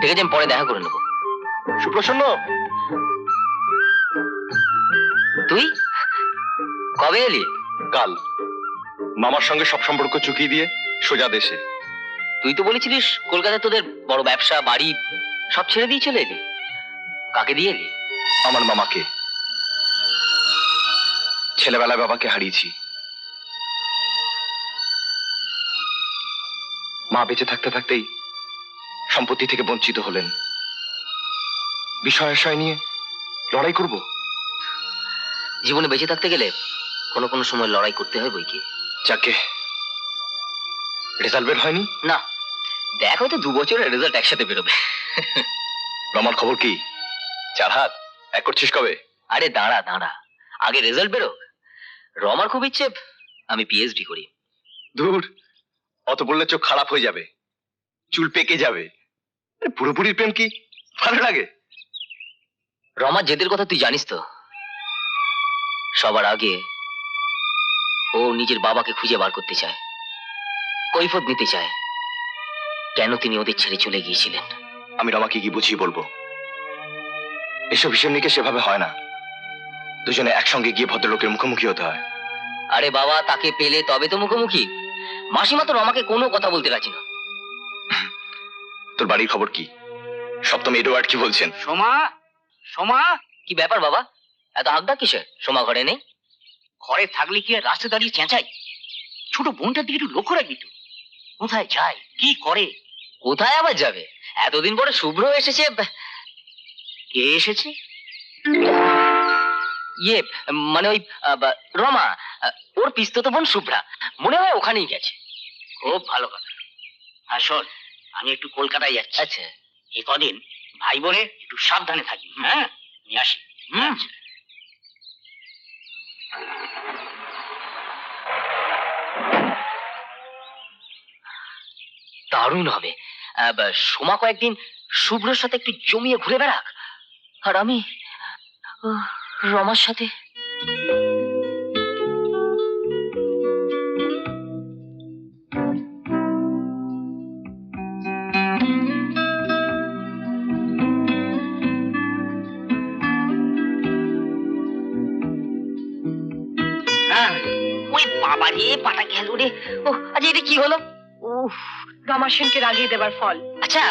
ঠিক আছে, আমি পরে দেখা করে নেবো। সুপ্রসন্ন, তুই কবে এলি? কাল মামার সঙ্গে সব সম্পর্ক চুকিয়ে দিয়ে সোজা দেশে। তুই তো বলেছিলিস কলকাতায় তোদের বড় ব্যবসা, বাড়ি সব ছেড়ে দিয়ে চলে এলি। কাকে দিয়ে এলি? আমার মামাকে। ছেলেবেলায় বাবাকে হারিয়েছি। মা বেঁচে থাকতে থাকতেই সম্পত্তি থেকে বঞ্চিত হলেন। বিষয় আশয় নিয়ে লড়াই করব। জীবনে বেঁচে থাকতে গেলে কোনো কোনো সময় লড়াই করতে হয় বই কি। যাকে রেজাল্ট বের হয়নি? না, দেখ হয়তো 2 বছরের রেজাল্ট একসাথে বেরোবে। রমার খবর কি? 4 হাত এক করছিস কবে? আরে দাঁড়া দাঁড়া, আগে রেজাল্ট বেরোক। রমার খুব ইচ্ছে আমি পিএইচডি করি। দূর, অত বললে চোখ খারাপ হয়ে যাবে, চুল পেকে যাবে। পুরোপুরি প্রেম কি ভালো লাগে? রমার জেদের কথা তুই জানিস তো। সবার আগে ও নিজের বাবাকে খুঁজে বার করতে চায়, কৈফত নিতে চায় কেন তিনি ওদের ছেড়ে চলে গিয়েছিলেন। আমি রমাকে কি বুঝিয়ে বলবো? এসব হিসেব নিকে সেভাবে হয় না। দুজনে একসঙ্গে গিয়ে ভদ্রলোকের মুখোমুখি হতে হয়। আরে বাবা, তাকে পেলে তবে তো মুখোমুখি। মাসিমা তো রমাকে কোনো কথা বলতে রাজি না। তোর বাড়ির খবর কি? সপ্তম এডওয়ার্ড কি বলছেন? সোমা, সোমা, কি ব্যাপার বাবা, এত হাঁকডাক কিসের? সোমা ঘরে নেই? ঘরে থাকলে কি আর রাস্তায় দাঁড়িয়ে চেঁচাই? ছোট বোনটার দিকে একটু লক্ষ্য রাখবি তো। কোথায় যায়, কি করে? কোথায় আবার যাবে? এতদিন পরে শুভ্র এসেছে। কে এসেছে? ইয়ে মানে ওই রমা, ওর পিস্তত বোন শুভ্রা, মনে হয় ওখানেই গেছে। খুব ভালো কথা। আর শোন, আমি একটু কলকাতায় যাচ্ছি। আচ্ছা, এ কদিন ভাই বোনে একটু সাবধানে থাকি। হ্যাঁ, নিয়ে আসি। আচ্ছা। দারুণ হবে। সোমা কয়েকদিন শুভ্রর সাথে একটু জমিয়ে ঘুরে বেড়াক, আর আমি রমার সাথে। ওই বাবা রে, পাটা গেল রে। ও আচ্ছা, এটা কি হলো? উফ, রমা সেনকে রাগিয়ে দেবার ফল। আচ্ছা,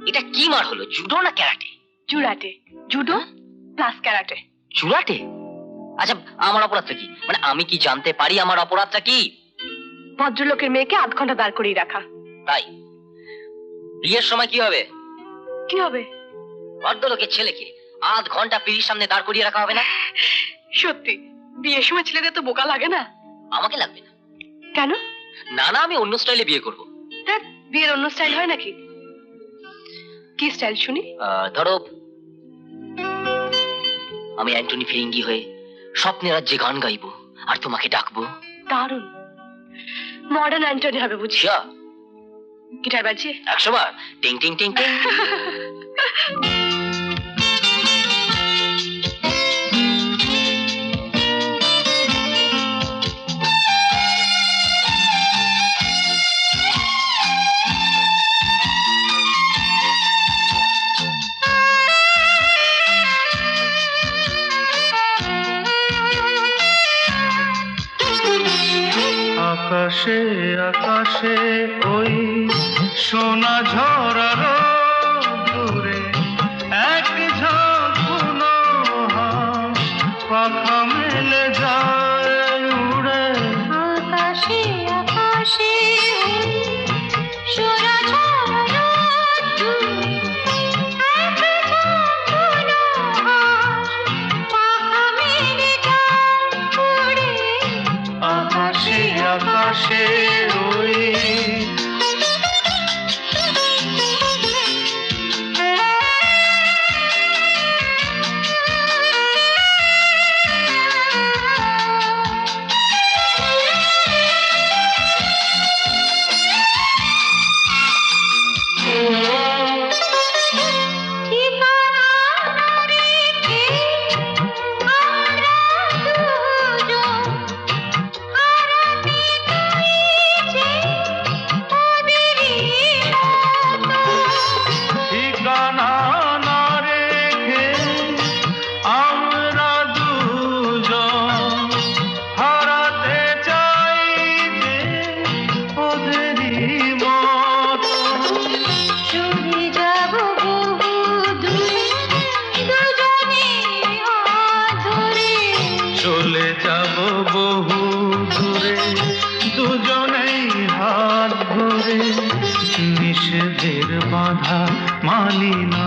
এটা কি মার হলো, জুডো না ক্যারাটে? জুরাটে, জুডো প্লাস ক্যারাটে। জুরাটে? আচ্ছা, আমার অপরাধটা কি? মানে আমি কি জানতে পারি আমার অপরাধটা কি? ভদ্রলোকের মেয়েকে 8 ঘন্টা দাঁড় করিয়ে রাখা। তাই বিয়ের সময় কি হবে? কি হবে? ভদ্রলোকের ছেলেকে 8 ঘন্টা পিড়ির সামনে দাঁড় করিয়ে রাখা হবে না? সত্যি বিয়ের সময় ছেলেদের তো বোকা লাগে না? আমাকে লাগবে না। কেন? না না, আমি অন্য স্টাইলে বিয়ে করব। দেখ, বিয়ের অন্য স্টাইল হয় নাকি? কি স্টাইল শুনি? ধরো আমি অ্যান্টনি ফিরিঙ্গি হয়ে স্বপ্নের রাজ্যে গান গাইবো আর তোমাকে ডাকবো। দারুণ, মডার্ন অ্যান্টনি হবে বুঝি। শিওর? গিটার বাজিয়ে 100 বার টিং টিং টিং টিং। আকাশে আকাশে ওই সোনা ঝরার দূরে এক ঝাঁক বুনো হাঁস পাখা মেলে যায় উড়ে। আকাশে আকাশে সোনা ঝরার দূরে এক ঝাঁক বুনো হাঁস পাখা মেলে যায় উড়ে। আকাশে আকাশে ওই নিষেধের বাধা মানি না।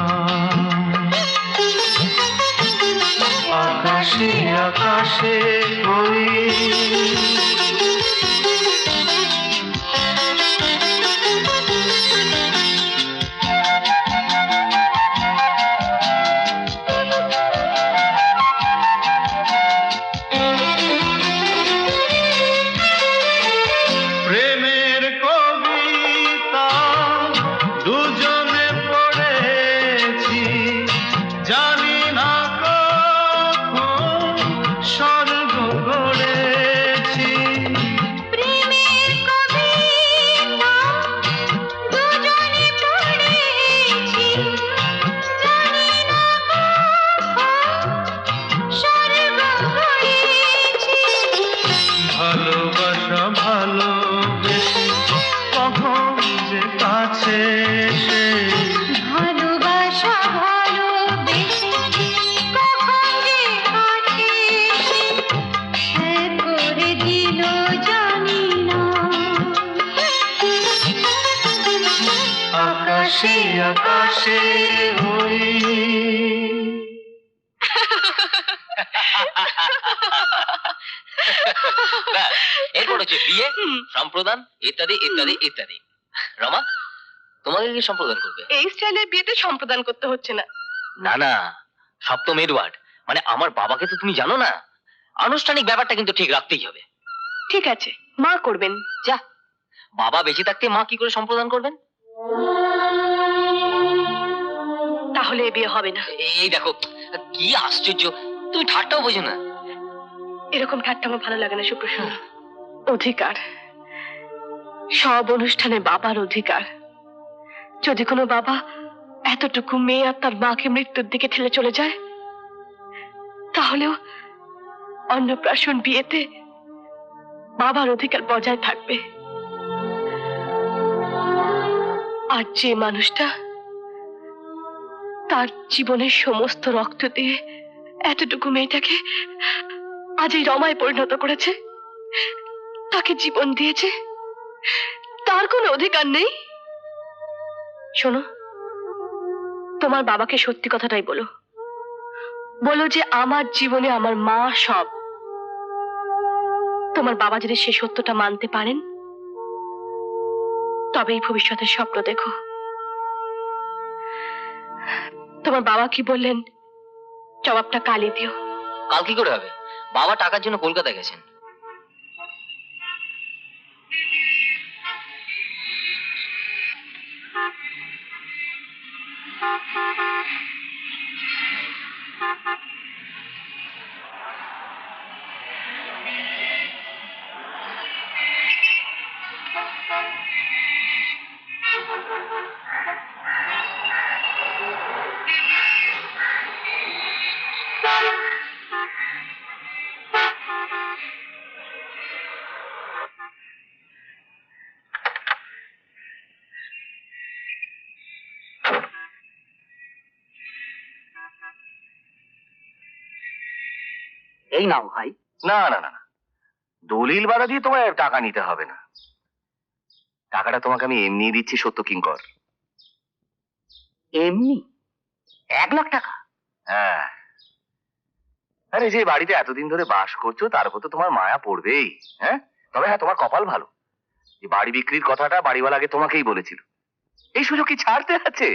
আকাশে আকাশে ওই প্রেমের কবিতা দুজনে পড়েছি, জানি না কখন স্বর্গ গড়েছি। প্রেমের কবিতা দুজনে পড়েছি, জানি না কখন স্বর্গ গড়েছি। ভালোবাসা ভালোবেসে কখন যে কাছে এসে ভালোবাসা ভালোবেসে কখন যে কাছে এসে এক করে দিল জানি না। আকাশে আকাশে ওই ব্যাস, এরপর হচ্ছে বিয়ে, সম্প্রদান ইত্যাদি ইত্যাদি ইত্যাদি। রমা, তোমাকে কি সম্প্রদান করবে? এই স্টাইলের বিয়েতে সম্প্রদান করতে হচ্ছে না। না না, সপ্তম এডওয়ার্ড, মানে আমার বাবাকে তো তুমি জানো না, আনুষ্ঠানিক ব্যাপারটা কিন্তু ঠিক রাখতেই হবে। ঠিক আছে, মা করবেন। যা, বাবা বেঁচে থাকতে মা কি করে সম্প্রদান করবেন? তাহলে এ বিয়ে হবে না। এই দেখো, কি আশ্চর্য, তুমি ঠাট্টাও বোঝো না। এরকম ঠাট্টা আমার ভালো লাগে না সুপ্রসন্ন। অধিকার, সব অনুষ্ঠানে বাবার অধিকার। যদি কোনো বাবা এতটুকু মেয়ে আর তার মাকে মৃত্যুর দিকে ঠেলে চলে যায়, তাহলেও অন্নপ্রাশন বিয়েতে বাবার অধিকার বজায় থাকবে। আর যে মানুষটা তার জীবনের সমস্ত রক্ত দিয়ে এতটুকু মেয়েটাকে আজ এই রমায় পরিণত করেছে, তাকে জীবন দিয়েছে, তার কোনো অধিকার নেই? শোনো, তোমার বাবাকে সত্যি কথাটাই বলো, বলো যে আমার জীবনে আমার মা সব। তোমার বাবা যদি সে সত্যটা মানতে পারেন, তবেই ভবিষ্যতের স্বপ্ন দেখো। তোমার বাবা কি বললেন জবাবটা কালই দিও। কাল কি করে হবে? বাবা টাকার জন্য কলকাতা গেছেন। এই নাও ভাই। না না না না, দলিল বাধা দিয়ে তোমায় টাকা নিতে হবে না। টাকাটা তোমাকে আমি এমনি দিচ্ছি সত্য কিঙ্কর। এমনি 1,00,000 টাকা? হ্যাঁ, আরে যে বাড়িতে এতদিন ধরে বাস করছো তার উপর তো তোমার মায়া পড়বেই। হ্যাঁ, তবে হ্যাঁ, তোমার কপাল ভালো যে বাড়ি বিক্রির কথাটা বাড়িওয়ালা আগে তোমাকেই বলেছিল। এই সুযোগ কি ছাড়তে আছে?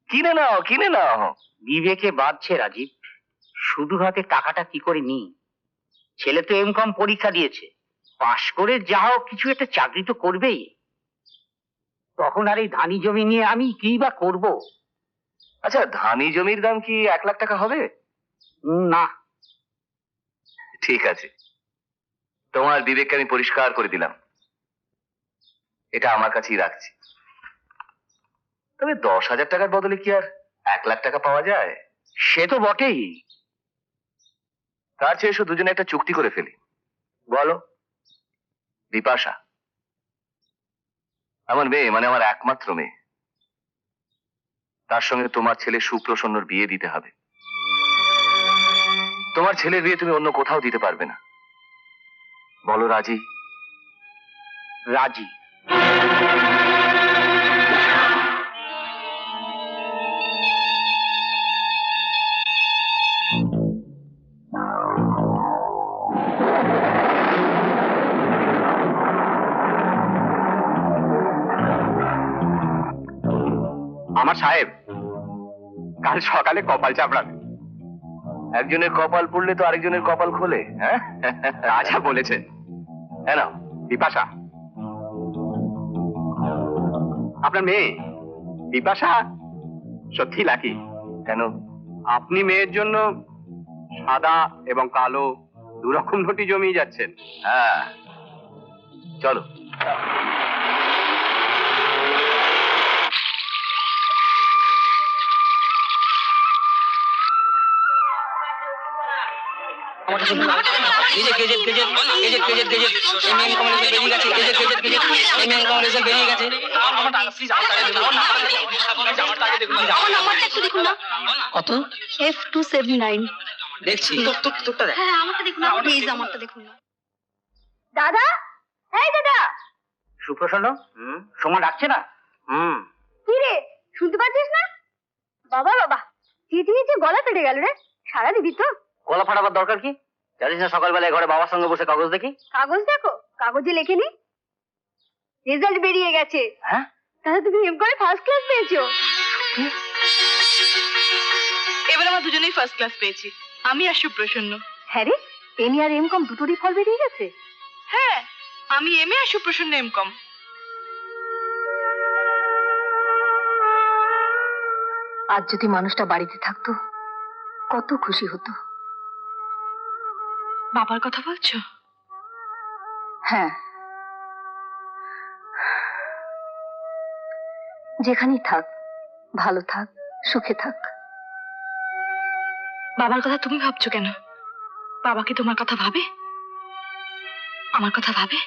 কিনে নাও, কিনে নাও। বিবেকে বাঁধছে রাজীব, শুধু হাতে টাকাটা কি করে নি? ছেলে তো এমকম পরীক্ষা দিয়েছে, পাশ করে যা হোক কিছু একটা চাকরি তো করবেই। তখন আর এই ধানি জমি নিয়ে আমি কি বা করব? আচ্ছা, ধানি জমির দাম কি 1,00,000 টাকা হবে? না। ঠিক আছে, তোমার বিবেককে আমি পরিষ্কার করে দিলাম, এটা আমার কাছেই রাখছি। তবে 10,000 টাকার বদলে কি আর 1,00,000 টাকা পাওয়া যায়? সে তো বটেই। তার চেয়ে এসো দুজনে একটা চুক্তি করে ফেলি। বলো। বিপাশা আমার মেয়ে, মানে আমার একমাত্র মেয়ে, তার সঙ্গে তোমার ছেলে সুপ্রসন্নর বিয়ে দিতে হবে। তোমার ছেলের বিয়ে তুমি অন্য কোথাও দিতে পারবে না। বলো রাজি? রাজি। আমার সাহেব কাল সকালে কপাল চাপড়াবে। একজনের কপাল পড়লে তো আরেকজনের কপাল খোলে, হ্যাঁ? আচ্ছা বলেছেন। হ্যাঁ না বিপাশা, আপনার মেয়ে বিপাশা সত্যি লাকি। কেন? আপনি মেয়ের জন্য সাদা এবং কালো দুরকম নটি জমিয়ে যাচ্ছেন। হ্যাঁ চলো। কত? F279। দেখছি হ্যাঁ আমারটা দেখুন না, প্লিজ আমারটা দেখুন না। দাদা, এই দাদা। সুপ্রসন্ন, সোমা ডাকছে না? কি রে, শুনতে পাচ্ছিস না? বাবা বাবা, চেঁচিয়ে গলা ফেটে গেল রে। সারা দিবি তো? গলা ফাটাবার দরকার কি? জানিস না সকালবেলায় ঘরে বাবার সঙ্গে বসে কাগজ দেখি? কাগজ দেখো, কাগজে লেখে নি রেজাল্ট বেরিয়ে গেছে। হ্যাঁ, তাহলে তুমি এম করে ফার্স্ট ক্লাস পেয়েছো। এবার আমরা দুজনেই ফার্স্ট ক্লাস পেয়েছি, আমি আর সুপ্রসন্ন। হ্যাঁ রে, এমএ আর এমকম দুটোরই ফল বেরিয়ে গেছে। হ্যাঁ, আমি এমএ আর সুপ্রসন্ন এমকম। আজ যদি মানুষটা বাড়িতে থাকতো কত খুশি হতো। বাবার কথা বলছো? হ্যাঁ, যেখানেই থাক ভালো থাক, সুখে থাক। বাবার কথা তুমি ভাবছো কেন? বাবা কি তোমার কথা ভাবে? আমার কথা ভাবে?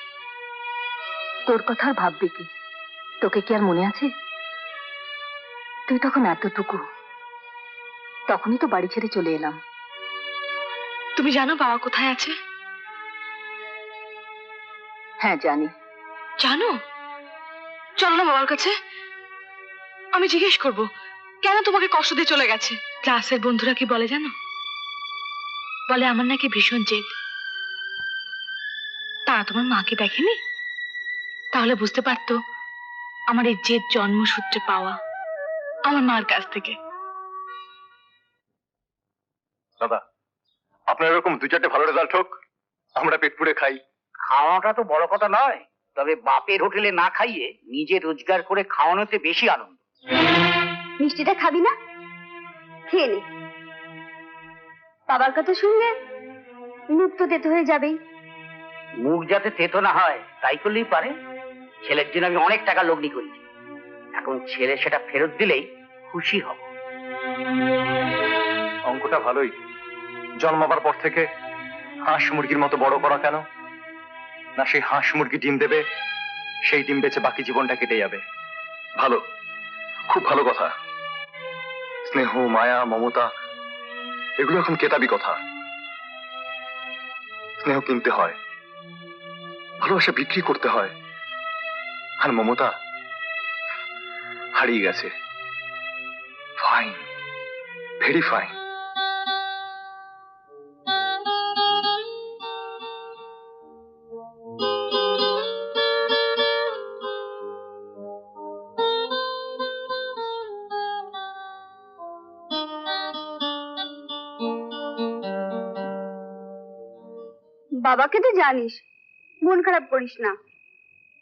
তোর কথা আর ভাববে কি? তোকে কি আর মনে আছে? তুই তখন এতটুকু, তখনই তো বাড়ি ছেড়ে চলে এলাম। তুমি জানো বাবা কোথায় আছে? হ্যাঁ জানি। জানো? চলো না বাবার কাছে, আমি জিজ্ঞেস করব কেন তোমাকে কষ্ট দিয়ে চলে গেছে। ক্লাসের বন্ধুরা কি বলে জানো? বলে আমার নাকি ভীষণ জেদ। তারা তোমার মাকে দেখেনি, তাহলে বুঝতে পারতো আমার এই জেদ জন্মসূত্রে পাওয়া আমার মার কাছ থেকে। দাদা, আপনার এরকম দু চারটে ভালো রেজাল্ট হোক, আমরা পেট পুড়ে খাই। খাওয়াটা তো বড় কথা নয়, তবে বাপের হোটেলে না খাইয়ে নিজে রোজগার করে খাওয়ানোতে বেশি আনন্দ। মিষ্টিটা খাবি না? খেয়ে নে। বাবার কথা শুনলে মুখ তো তেতো হয়ে যাবেই। মুখ যাতে তেতো না হয় তাই করলেই পারে। ছেলের জন্য আমি অনেক টাকা লগ্নি করেছি, এখন ছেলে সেটা ফেরত দিলেই খুশি হব। অঙ্কটা ভালোই। জন্মাবার পর থেকে হাঁস মুরগির মতো বড় করা কেন? না সেই হাঁস মুরগি ডিম দেবে, সেই ডিম বেচে বাকি জীবনটা কেটে যাবে। ভালো, খুব ভালো কথা। স্নেহ, মায়া, মমতা এগুলো এখন কেতাবি কথা। স্নেহ কিনতে হয়, ভালোবাসা বিক্রি করতে হয়, আর মমতা হারিয়ে গেছে। Fine, very fine. বাবাকে তো জানিস, মন খারাপ করিস না।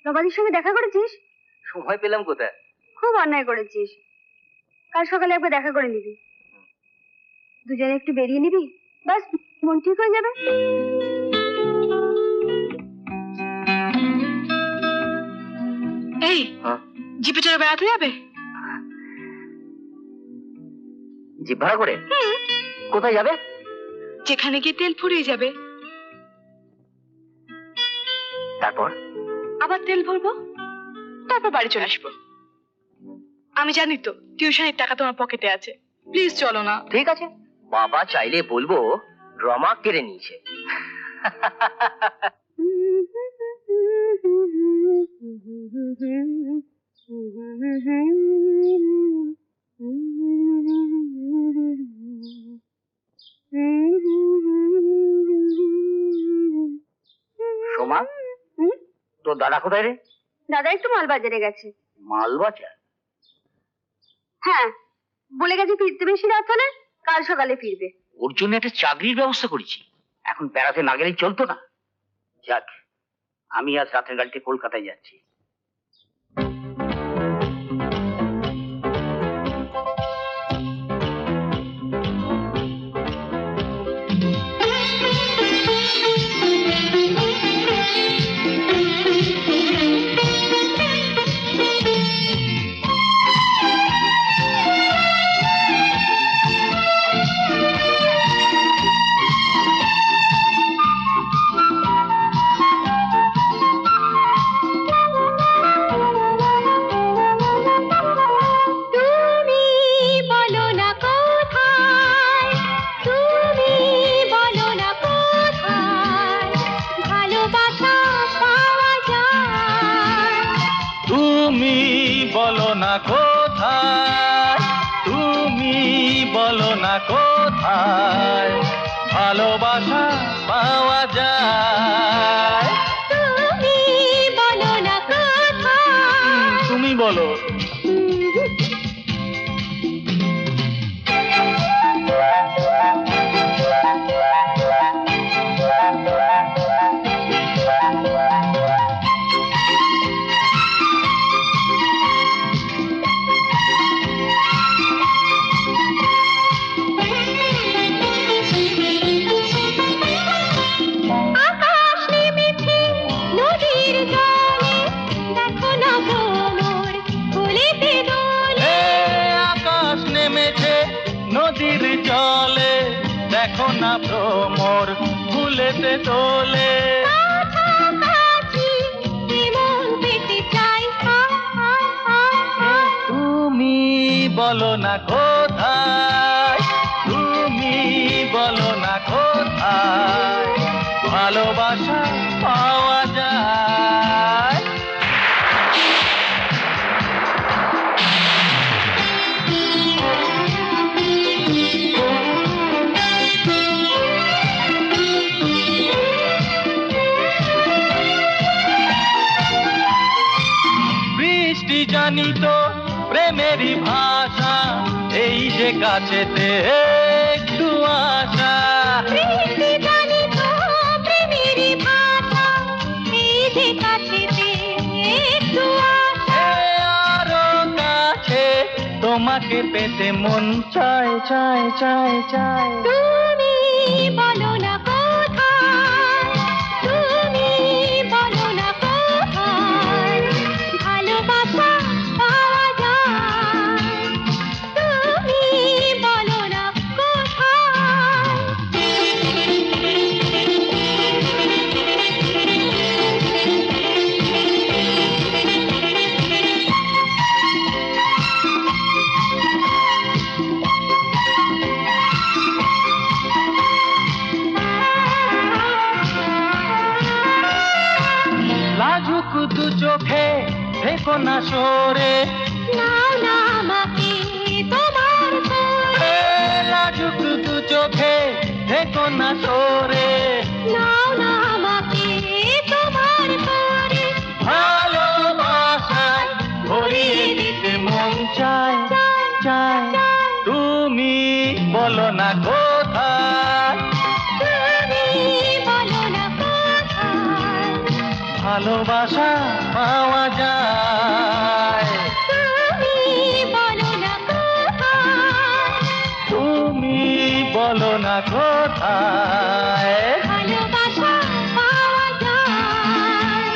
বাবাদের সঙ্গে দেখা করেছিস? সময় পেলাম কোথায়? খুব অন্যায় করেছিস। কাল সকালে একবার দেখা করে নিবি, দুজনে একটু বেরিয়ে নিবি, ব্যাস মন ঠিক হয়ে যাবে। এই হ্যাঁ? জিপে চড়ে বেড়াতে যাবে? জিপ ভাড়া করে? কোথায় যাবে? যেখানে গিয়ে তেল ফুরিয়ে যাবে, তারপর আবার তেল ভরবো, তারপর বাড়ি চলে আসবো। আমি জানি তো টিউশনের টাকা তোমার পকেটে আছে, প্লিজ চলো না। ঠিক আছে, বাবা চাইলে বলবো ড্রামা কেড়ে নিয়েছে। সোমা, তোর দাদা কোথায় রে? দাদা একটু মাল বাজারে গেছে। মালবাজার? হ্যাঁ, বলে গেছে ফিরতে বেশি রাত হলে কাল সকালে ফিরবে। ওর জন্য একটা চাকরির ব্যবস্থা করেছি, এখন বেড়াতে না গেলেই চলতো না। যাক, আমি আজ রাতের গাড়িতে কলকাতায় যাচ্ছি। তুমি বলো না কোথায়, তুমি বলো না কোথায় ভালোবাসা পাওয়া যায়। তুমি বলো না কোথায়, তুমি বলো না কোথায় ভালোবাসা পাওয়া যায়। তুমি বলো না কোথায়। তুমি বলো। আকাশ নেমেছে নদীর জলে, দেখো না ভ্রমর ফুলেতে দোলে। এ আকাশ নেমেছে নদীর জলে, দেখো না ভ্রমর ফুলেতে তোলে। কাছাকাছি এমন পেতে চাই, তুমি বলো না কোথায়, তুমি বলো না কোথায় ভালোবাসা পাওয়া যায়। বৃষ্টি জানি তো প্রেমেরই ভাষা, এই যে কাছেতে একটু আশা। বৃষ্টি জানি তো প্রেমেরই ভাষা, এই যে কাছেতে একটু আশা। এ আরো কাছে তোমাকে পেতে মন চায় চায় চায় চায়। তুমি বলো না কোথায়, তুমি বলো না কোথায় ভালোবাসা পাওয়া যায়। তুমি বলো না কোথায়। লাজুক দু চোখে দেখো না সরে, নাও না আমাকে তোমার কোলে, এ লাজুক দু চোখে দেখো না সরে। নাও না আমাকে তোমার কোলে। ভালোবাসায় ভরিয়ে দিতে মন চায় চায়। তুমি বলো না কোথায়, তুমি বলো না কোথায় ভালোবাসা পাওয়া যায়। তুমি বলো না কোথায় তুমি বলো না কোথায় ভালোবাসা পাওয়া যায়।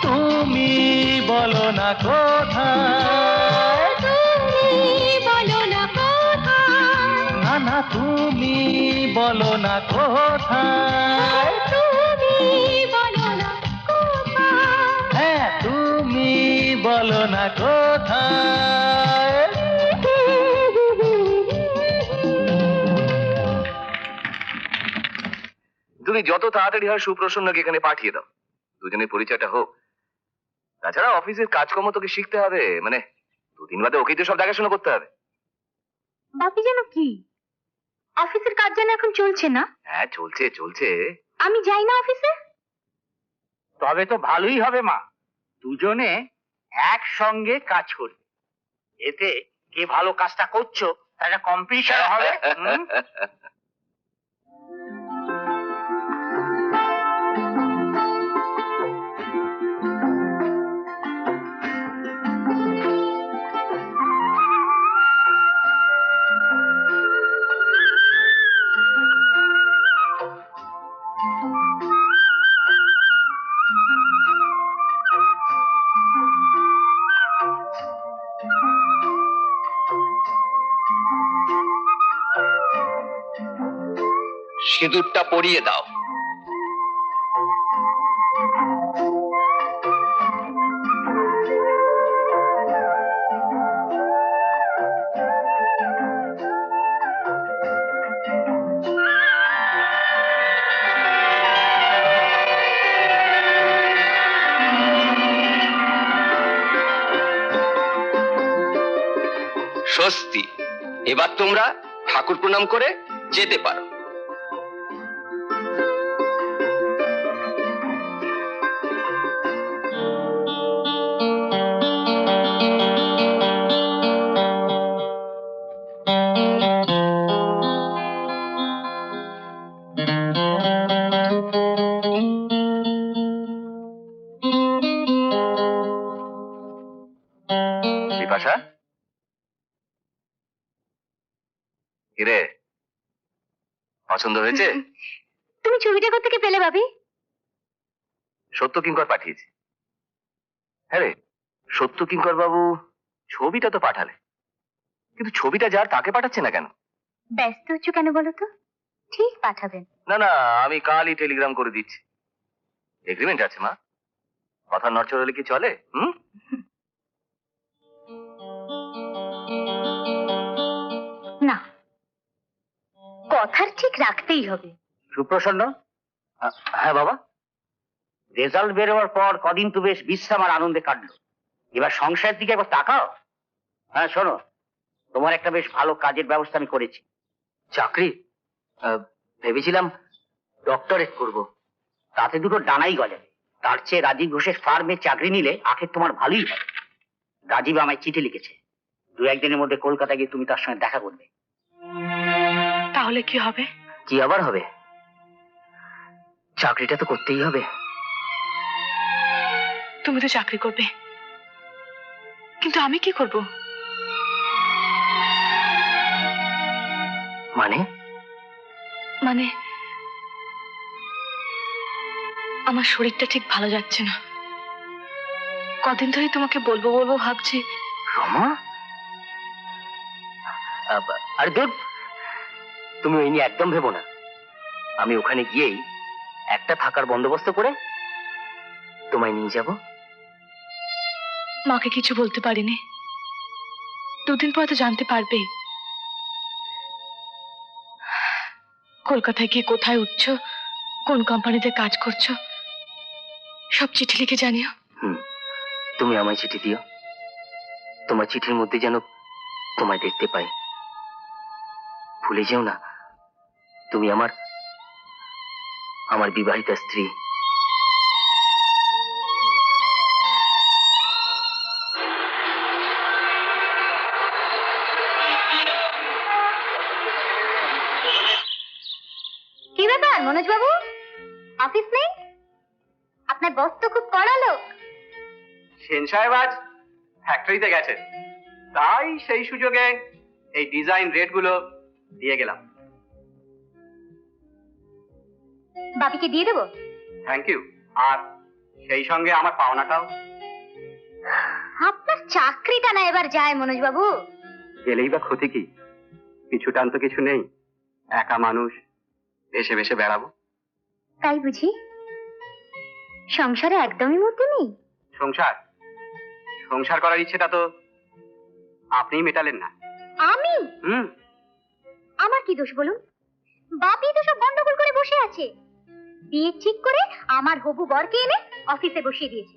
তুমি বলো না কোথায়। তুমি বলো না কোথায়, না না তুমি বলো না কোথায়। তুমি বলো না কোথায়। হ্যাঁ তুমি বলো না কোথায়। তুমি যত তাড়াতাড়ি হয় সুপ্রসন্নকে এখানে পাঠিয়ে দাও, দুজনের পরিচয়টা হোক। তাছাড়া অফিসের কাজকর্ম তোকে শিখতে হবে, মানে দুদিন বাদে ওকেই তো সব দেখাশোনা করতে হবে। বাপি যেন কি অফিসের কাজ যেন এখন চলছে না? হ্যাঁ চলছে চলছে। আমি যাই না অফিসে? তবে তো ভালোই হবে মা, দুজনে একসঙ্গে কাজ করবে, এতে কে ভালো কাজটা করছো তার একটা কম্পিটিশন হবে। হুম? সিঁদুরটা পরিয়ে দাও। স্বস্তি, এবার তোমরা ঠাকুর প্রণাম করে যেতে পারো। বিপাশা, কিরে, পছন্দ হয়েছে? তুমি ছবিটা কোথেকে পেলে ভাবি? সত্য কিঙ্কর পাঠিয়েছি। হ্যাঁ রে, সত্য কিঙ্কর বাবু ছবিটা তো পাঠালে, কিন্তু ছবিটা যার তাকে পাঠাচ্ছে না কেন? ব্যস্ত হচ্ছ কেন বলো তো? ঠিক পাঠাবেন। না না, আমি কালই টেলিগ্রাম করে দিচ্ছি। এগ্রিমেন্ট আছে মা, কথা নড়চড় হলে কি চলে? হুম? না, কথার ঠিক রাখতেই হবে। সুপ্রসন্ন, হ্যাঁ বাবা। রেজাল্ট বেরোবার পর কদিন তো বেশ বিশ্রাম আর আনন্দে কাটলো। এবার সংসারের দিকে একবার তাকাও। হ্যাঁ শোনো, তোমার একটা বেশ ভালো কাজের ব্যবস্থা আমি করেছি। চাকরি? ভেবেছিলাম ডক্টরেট করব। তাতে দুটো ডানাই গজাবে। তার চেয়ে রাজীব ঘোষের ফার্মে চাকরি নিলে আখের তোমার ভালোই হবে। রাজীব আমায় চিঠি লিখেছে, দু একদিনের মধ্যে কলকাতা গিয়ে তুমি তার সঙ্গে দেখা করবে। তাহলে কি হবে? কি আবার হবে? চাকরিটা তো করতেই হবে। তুমি তো চাকরি করবে, কিন্তু আমি কি করব? মানে? মানে আমার শরীরটা ঠিক ভালো যাচ্ছে না। কদিন ধরেই তোমাকে বলবো বলবো ভাবছি। রমা, আরে দূর, তুমি ওই নিয়ে একদম ভেবো না। আমি ওখানে গিয়েই একটা থাকার বন্দোবস্ত করে তোমায় নিয়ে যাব। মাকে কিছু বলতে পারিনি, দুদিন পর তো জানতে পারবেই। কলকাতায় গিয়ে কোথায় উঠছো, কোন কোম্পানিতে কাজ করছো, সব চিঠি লিখে জানিও। তুমি আমায় চিঠি দিও। তোমার চিঠির মধ্যে যেন তোমায় দেখতে পাই। ভুলে যেও না, তুমি আমার আমার বিবাহিতা স্ত্রী। কি ব্যাপার মনোজ বাবু, অফিস নেই? আপনার বস তো খুব কড়া লোক। সেন সাহেব আজ ফ্যাক্টরিতে গেছে, তাই সেই সুযোগে এই ডিজাইন রেট গুলো দিয়ে গেলাম। বাপিকে দিয়ে দেবো? Thank you. আর সেই সঙ্গে আমার পাওনাটাও। আপনার চাকরিটা না এবার যায় মনোজ বাবু। গেলেই বা ক্ষতি কি? কিছু টান তো কিছু নেই, একা মানুষ, ভেসে ভেসে বেড়াবো। তাই বুঝি? সংসারে একদমই মধ্যে নেই? সংসার সংসার করার ইচ্ছেটা তো আপনিই মেটালেন না। আমি? আমার কি দোষ বলুন? বাপি তো সব গন্ডগোল করে বসে আছে। বিয়ে ঠিক করে আমার হবু বরকে এনে অফিসে বসিয়ে দিয়েছে।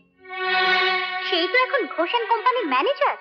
সেই তো এখন ঘোষেন কোম্পানির ম্যানেজার।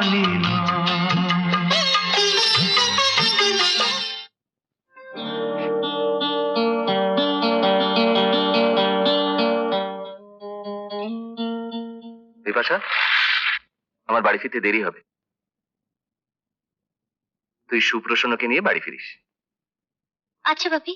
লালিমা। বিপাশা, আমার বাড়ি ফিরতে দেরি হবে, তুই সুপ্রসন্নকে নিয়ে বাড়ি ফিরিস। আচ্ছা বাপি।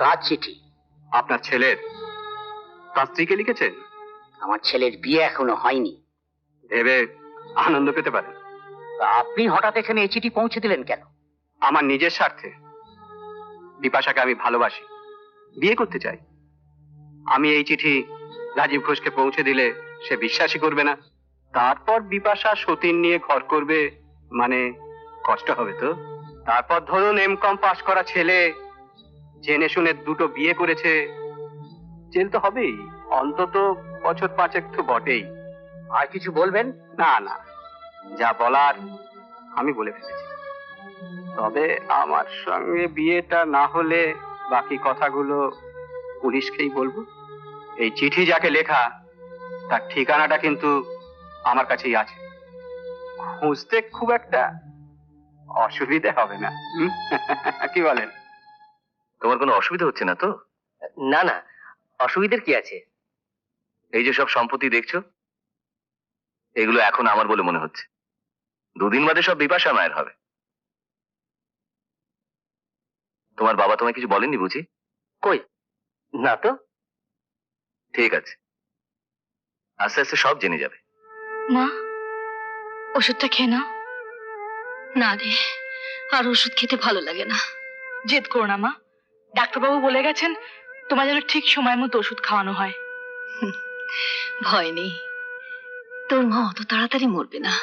কার চিঠি? আপনার ছেলের। তার স্ত্রীকে লিখেছেন? আমার ছেলের বিয়ে এখনো হয়নি। ভেবে আনন্দ পেতে পারেন। তা আপনি হঠাৎ এখানে এই চিঠি পৌঁছে দিলেন কেন? আমার নিজের স্বার্থে। বিপাশাকে আমি ভালোবাসি, বিয়ে করতে চাই। আমি এই চিঠি রাজীব ঘোষকে পৌঁছে দিলে সে বিশ্বাসই করবে না। তারপর বিপাশা সতীন নিয়ে ঘর করবে, মানে কষ্ট হবে তো। তারপর ধরুন এমকম পাশ করা ছেলে জেনে শুনে দুটো বিয়ে করেছে, জেল তো হবেই, অন্তত বছর 5 তো বটেই। আর কিছু বলবেন? না না, যা বলার আমি বলে ফেলেছি। তবে আমার সঙ্গে বিয়েটা না হলে বাকি কথাগুলো পুলিশকেই বলবো। এই চিঠি যাকে লেখা তার ঠিকানাটা কিন্তু আমার কাছেই আছে, খুঁজতে খুব একটা অসুবিধা হবে না। কি বলেন? তোমার কোনো অসুবিধা হচ্ছে না তো? না না, অসুবিধার কি আছে? এই যে সব সম্পত্তি দেখছো, এগুলো এখন আমার বলে মনে হচ্ছে, 2 দিন বাদে সব বিপাশা মায়ের হবে। তোমার বাবা তোমায় কিছু বলেননি বুঝি? কই, না তো। ঠিক আছে, আস্তে আস্তে সব জেনে যাবে। মা, ওষুধটা খেয়ে নাও। না রে, আর ওষুধ খেতে ভালো লাগে না। জেদ করো না মা, ডাক্তারবাবু বলে গেছেন তোমার যেন ঠিক সময় মতো ওষুধ খাওয়ানো হয়। ভয় নেই, তোর মা অত তাড়াতাড়ি মরবে না।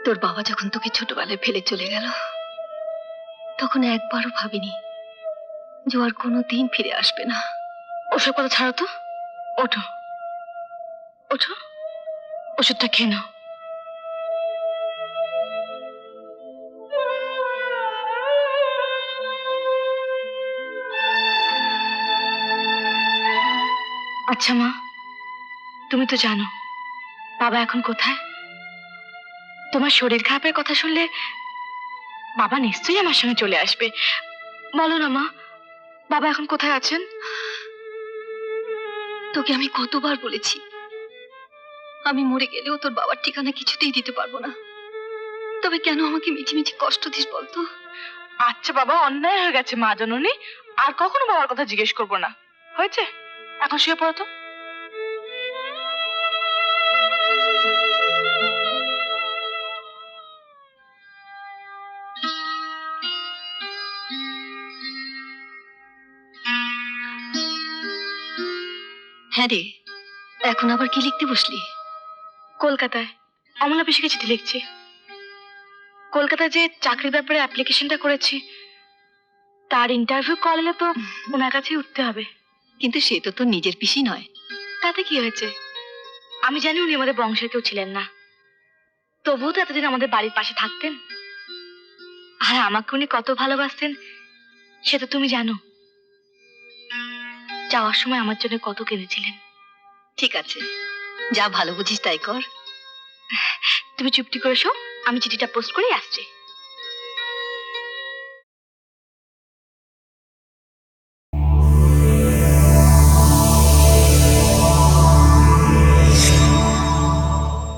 তোর বাবা যখন তোকে ছোটবেলায় ফেলে চলে গেল, তখন একবারও ভাবিনি যে ও আর কোনোদিন ফিরে আসবে না। ওসব কথা ছাড়ো তো, ওঠো ওঠো, ওষুধটা খেয়ে নাও। আচ্ছা মা, তুমি তো জানো বাবা এখন কোথায়। তোমার শরীর খারাপের কথা শুনলে বাবা নিশ্চয়ই আমার সঙ্গে চলে আসবে। বলো না মা, বাবা এখন কোথায় আছেন? তোকে আমি কতবার বলেছি, আমি মরে গেলেও তোর বাবার ঠিকানা কিছুতেই দিতে পারবো না। তবে কেন আমাকে মিছি মিছি কষ্ট দিস বলতো? আচ্ছা বাবা, অন্যায় হয়ে গেছে মা জননী, আর কখনো বাবার কথা জিজ্ঞেস করবো না, হয়েছে? এখন শুয়ে পড়ো তো। হ্যাঁ রে, এখন আবার কি লিখতে বসলি? কলকাতায় অমলা পিসিকে চিঠি লিখছি। কলকাতায় যে চাকরির ব্যাপারে অ্যাপ্লিকেশনটা করেছি, তার ইন্টারভিউ কল এলে তো ওনার কাছেই উঠতে হবে। কিন্তু সে তো তোর নিজের পিসি নয়। তাতে কি হয়েছে? আমি জানি উনি আমাদের বংশের কেউ ছিলেন না, তবুও তো এতদিন আমাদের বাড়ির পাশে থাকতেন। আর আমাকে উনি কত ভালোবাসতেন সে তো তুমি জানো। যাওয়ার সময় আমার জন্য কত কেঁদেছিলেন। ঠিক আছে, যা ভালো বুঝিস তাই কর। তুমি চুপটি করে শো, আমি চিঠিটা পোস্ট করে আসছি।